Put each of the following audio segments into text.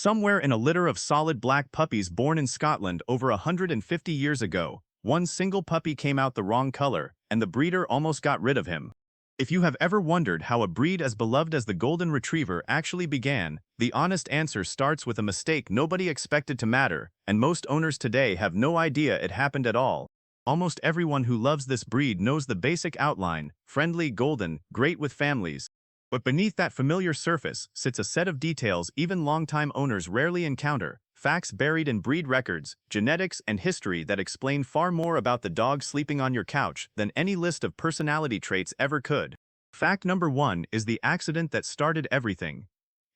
Somewhere in a litter of solid black puppies born in Scotland over 150 years ago, one single puppy came out the wrong color, and the breeder almost got rid of him. If you have ever wondered how a breed as beloved as the Golden Retriever actually began, the honest answer starts with a mistake nobody expected to matter, and most owners today have no idea it happened at all. Almost everyone who loves this breed knows the basic outline: friendly, golden, great with families. But beneath that familiar surface sits a set of details even longtime owners rarely encounter, facts buried in breed records, genetics, and history that explain far more about the dog sleeping on your couch than any list of personality traits ever could. Fact number 1 is the accident that started everything.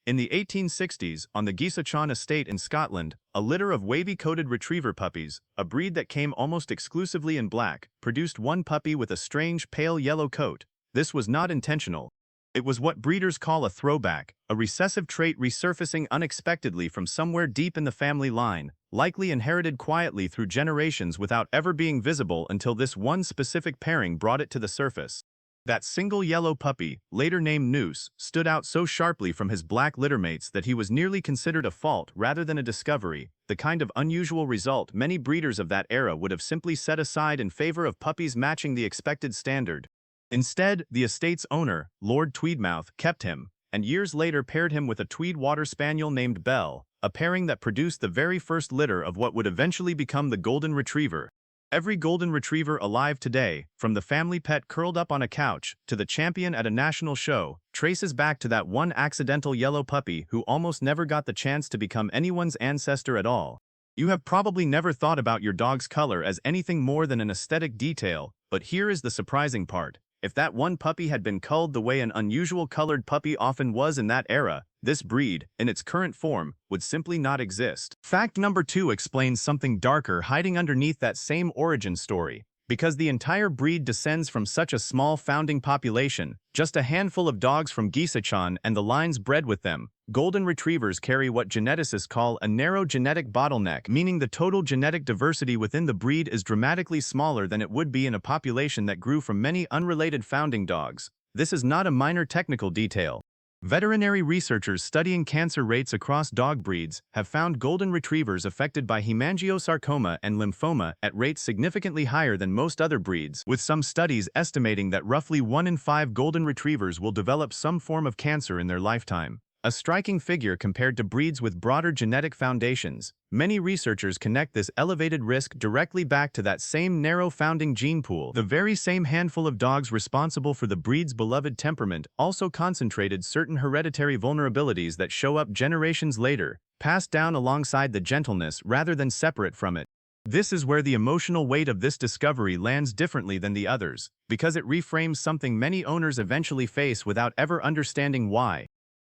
In the 1860s, on the Gisachan estate in Scotland, a litter of wavy-coated retriever puppies, a breed that came almost exclusively in black, produced one puppy with a strange pale yellow coat. This was not intentional. It was what breeders call a throwback, a recessive trait resurfacing unexpectedly from somewhere deep in the family line, likely inherited quietly through generations without ever being visible until this one specific pairing brought it to the surface. That single yellow puppy, later named Noose, stood out so sharply from his black littermates that he was nearly considered a fault rather than a discovery, the kind of unusual result many breeders of that era would have simply set aside in favor of puppies matching the expected standard. Instead, the estate's owner, Lord Tweedmouth, kept him, and years later paired him with a Tweed Water Spaniel named Belle, a pairing that produced the very first litter of what would eventually become the Golden Retriever. Every Golden Retriever alive today, from the family pet curled up on a couch to the champion at a national show, traces back to that one accidental yellow puppy who almost never got the chance to become anyone's ancestor at all. You have probably never thought about your dog's color as anything more than an aesthetic detail, but here is the surprising part. If that one puppy had been culled the way an unusual colored puppy often was in that era, this breed, in its current form, would simply not exist. Fact number 2 explains something darker hiding underneath that same origin story. Because the entire breed descends from such a small founding population, just a handful of dogs from Gisachan and the lines bred with them, Golden Retrievers carry what geneticists call a narrow genetic bottleneck, meaning the total genetic diversity within the breed is dramatically smaller than it would be in a population that grew from many unrelated founding dogs. This is not a minor technical detail. Veterinary researchers studying cancer rates across dog breeds have found Golden Retrievers affected by hemangiosarcoma and lymphoma at rates significantly higher than most other breeds, with some studies estimating that roughly 1 in 5 Golden Retrievers will develop some form of cancer in their lifetime. A striking figure compared to breeds with broader genetic foundations. Many researchers connect this elevated risk directly back to that same narrow founding gene pool. The very same handful of dogs responsible for the breed's beloved temperament also concentrated certain hereditary vulnerabilities that show up generations later, passed down alongside the gentleness rather than separate from it. This is where the emotional weight of this discovery lands differently than the others, because it reframes something many owners eventually face without ever understanding why.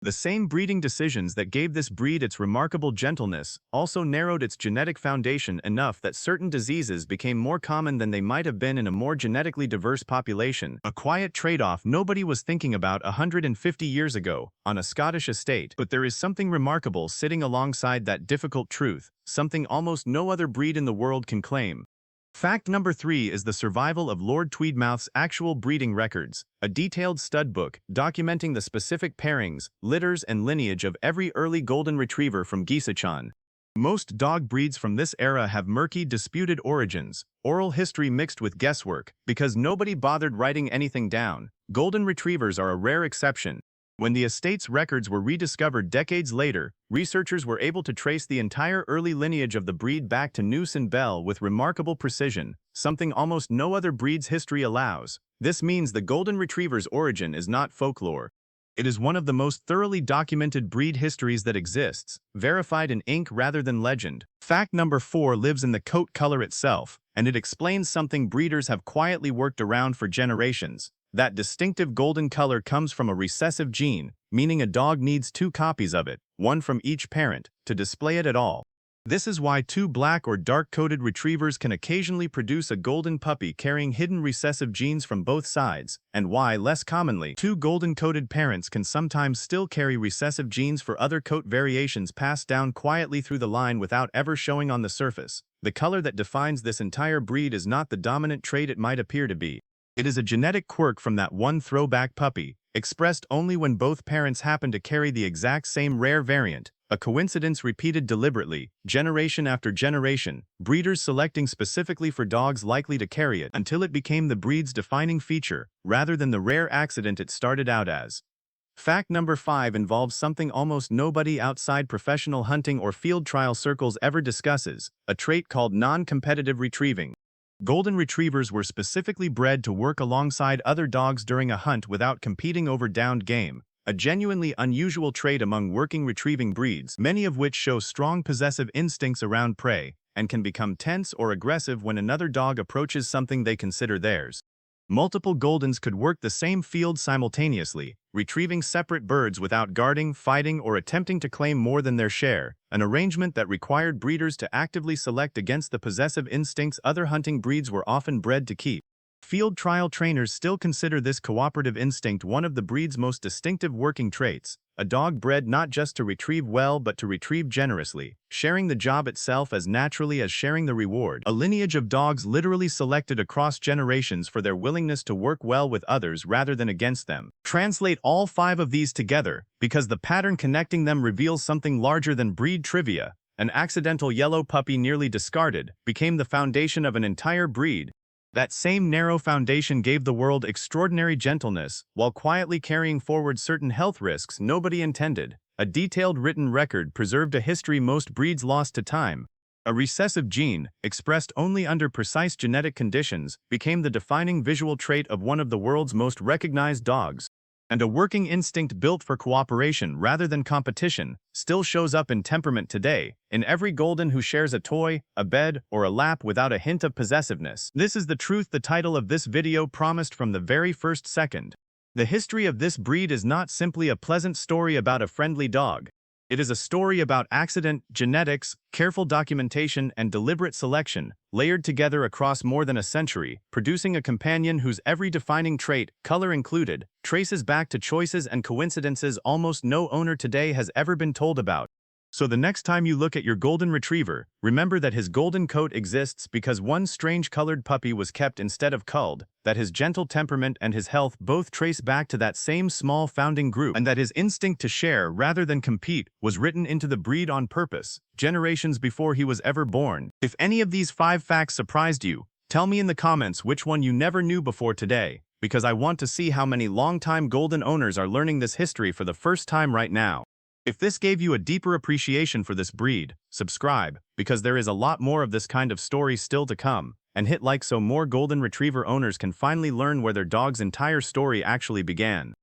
The same breeding decisions that gave this breed its remarkable gentleness also narrowed its genetic foundation enough that certain diseases became more common than they might have been in a more genetically diverse population, a quiet trade-off nobody was thinking about 150 years ago on a Scottish estate. But there is something remarkable sitting alongside that difficult truth, something almost no other breed in the world can claim. Fact number 3 is the survival of Lord Tweedmouth's actual breeding records, a detailed stud book documenting the specific pairings, litters, and lineage of every early Golden Retriever from Gisachan. Most dog breeds from this era have murky, disputed origins, oral history mixed with guesswork, because nobody bothered writing anything down. Golden Retrievers are a rare exception. When the estate's records were rediscovered decades later, researchers were able to trace the entire early lineage of the breed back to Noose and Belle with remarkable precision, something almost no other breed's history allows. This means the Golden Retriever's origin is not folklore. It is one of the most thoroughly documented breed histories that exists, verified in ink rather than legend. Fact number 4 lives in the coat color itself, and it explains something breeders have quietly worked around for generations. That distinctive golden color comes from a recessive gene, meaning a dog needs 2 copies of it, one from each parent, to display it at all. This is why 2 black or dark-coated retrievers can occasionally produce a golden puppy carrying hidden recessive genes from both sides, and why, less commonly, 2 golden-coated parents can sometimes still carry recessive genes for other coat variations passed down quietly through the line without ever showing on the surface. The color that defines this entire breed is not the dominant trait it might appear to be. It is a genetic quirk from that one throwback puppy, expressed only when both parents happen to carry the exact same rare variant, a coincidence repeated deliberately, generation after generation, breeders selecting specifically for dogs likely to carry it until it became the breed's defining feature, rather than the rare accident it started out as. Fact number 5 involves something almost nobody outside professional hunting or field trial circles ever discusses, a trait called non-competitive retrieving. Golden retrievers were specifically bred to work alongside other dogs during a hunt without competing over downed game, a genuinely unusual trait among working retrieving breeds, many of which show strong possessive instincts around prey, and can become tense or aggressive when another dog approaches something they consider theirs. Multiple Goldens could work the same field simultaneously, retrieving separate birds without guarding, fighting, or attempting to claim more than their share, an arrangement that required breeders to actively select against the possessive instincts other hunting breeds were often bred to keep. Field trial trainers still consider this cooperative instinct one of the breed's most distinctive working traits, a dog bred not just to retrieve well but to retrieve generously, sharing the job itself as naturally as sharing the reward. A lineage of dogs literally selected across generations for their willingness to work well with others rather than against them. Translate all 5 of these together, because the pattern connecting them reveals something larger than breed trivia. An accidental yellow puppy nearly discarded became the foundation of an entire breed. That same narrow foundation gave the world extraordinary gentleness, while quietly carrying forward certain health risks nobody intended. A detailed written record preserved a history most breeds lost to time. A recessive gene, expressed only under precise genetic conditions, became the defining visual trait of one of the world's most recognized dogs. And a working instinct built for cooperation rather than competition still shows up in temperament today, in every Golden who shares a toy, a bed, or a lap without a hint of possessiveness. This is the truth the title of this video promised from the very first second. The history of this breed is not simply a pleasant story about a friendly dog. It is a story about accident, genetics, careful documentation, and deliberate selection, layered together across more than a century, producing a companion whose every defining trait, color included, traces back to choices and coincidences almost no owner today has ever been told about. So the next time you look at your Golden Retriever, remember that his golden coat exists because one strange-colored puppy was kept instead of culled, that his gentle temperament and his health both trace back to that same small founding group, and that his instinct to share rather than compete was written into the breed on purpose, generations before he was ever born. If any of these 5 facts surprised you, tell me in the comments which one you never knew before today, because I want to see how many long-time Golden owners are learning this history for the first time right now. If this gave you a deeper appreciation for this breed, subscribe, because there is a lot more of this kind of story still to come, and hit like so more Golden Retriever owners can finally learn where their dog's entire story actually began.